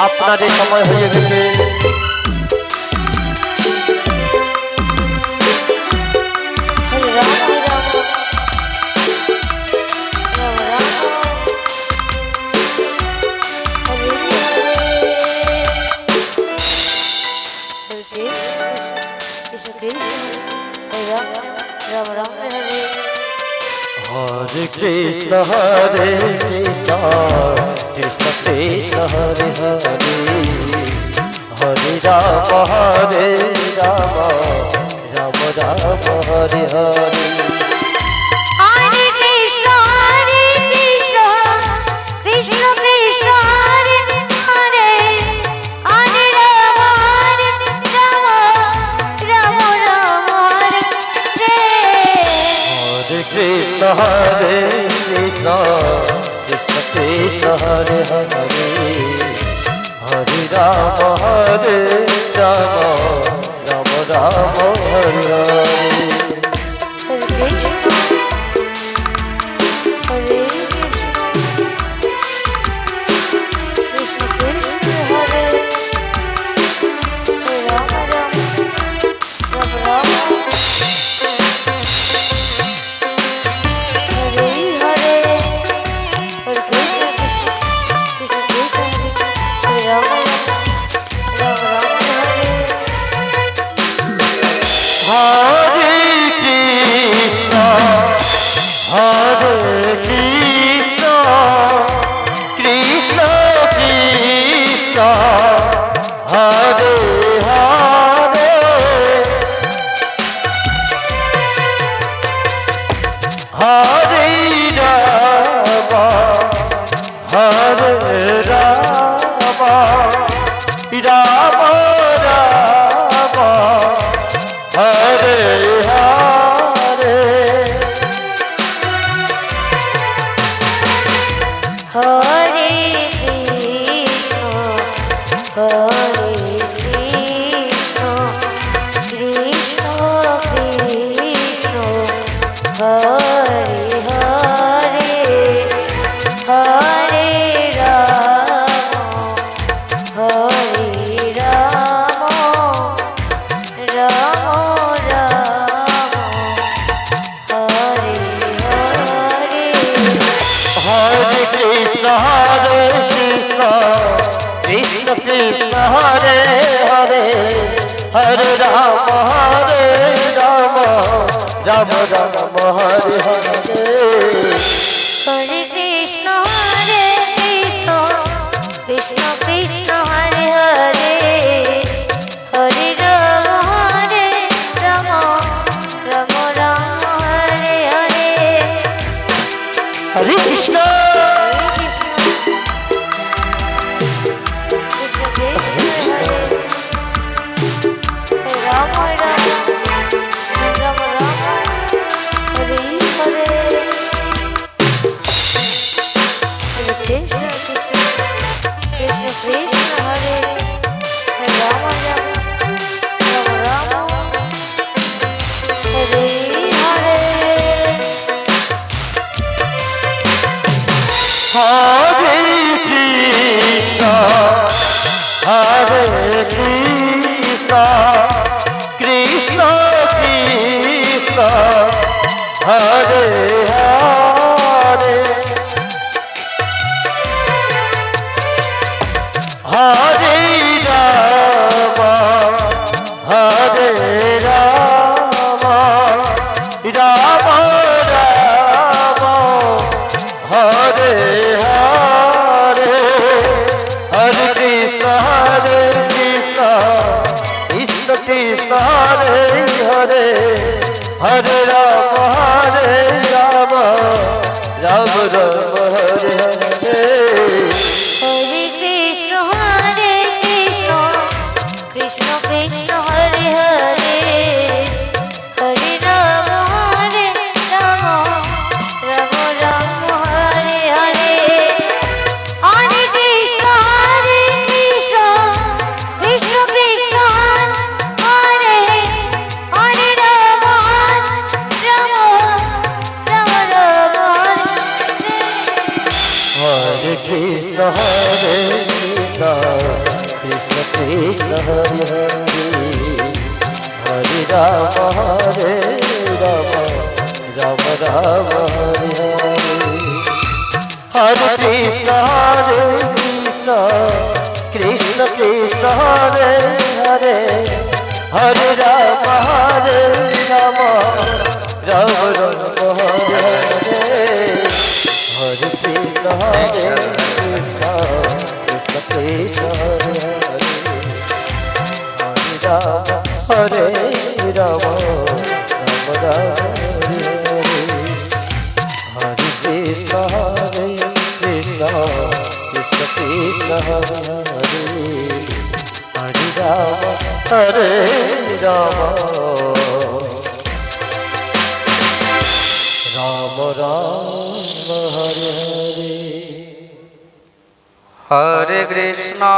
আপনাদের সময় হয়ে গেছে। हरे कृष्ण हरे कृष्ण कृष्ण कृष्ण हरे हरे हरे राम राम राम हरे हरे। कृष्ण हरे कृष्ण कृष्ण कृष्ण हरे हरे हरे राम राम राम हरे हरे। हरे राम राम राम हरे हरे। हरे कृष्ण कृष्ण कृष्ण हरे हरे हरे राम राम राम हरे हरे। हरे कृष्ण हरे राम राम राम हरे हरे। हरे कृष्ण कृष्ण कृष्ण हरे हरे हरे राम राम राम हरे हरे। हरे कृष्ण कृष्ण कृष्ण हरे हरे राम हरे राम राम राम हरे हरे कृष्ण कृष्ण हरे हरे हरे राम राम राम हरे हरे हरे कृष्ण कृष्ण कृष्ण हरे राम राम हरे हरे हरे कृष्ण कृष्ण कृष्ण हरे हरे राम हरे राम राम राम हरे हरे हरे कृष्णा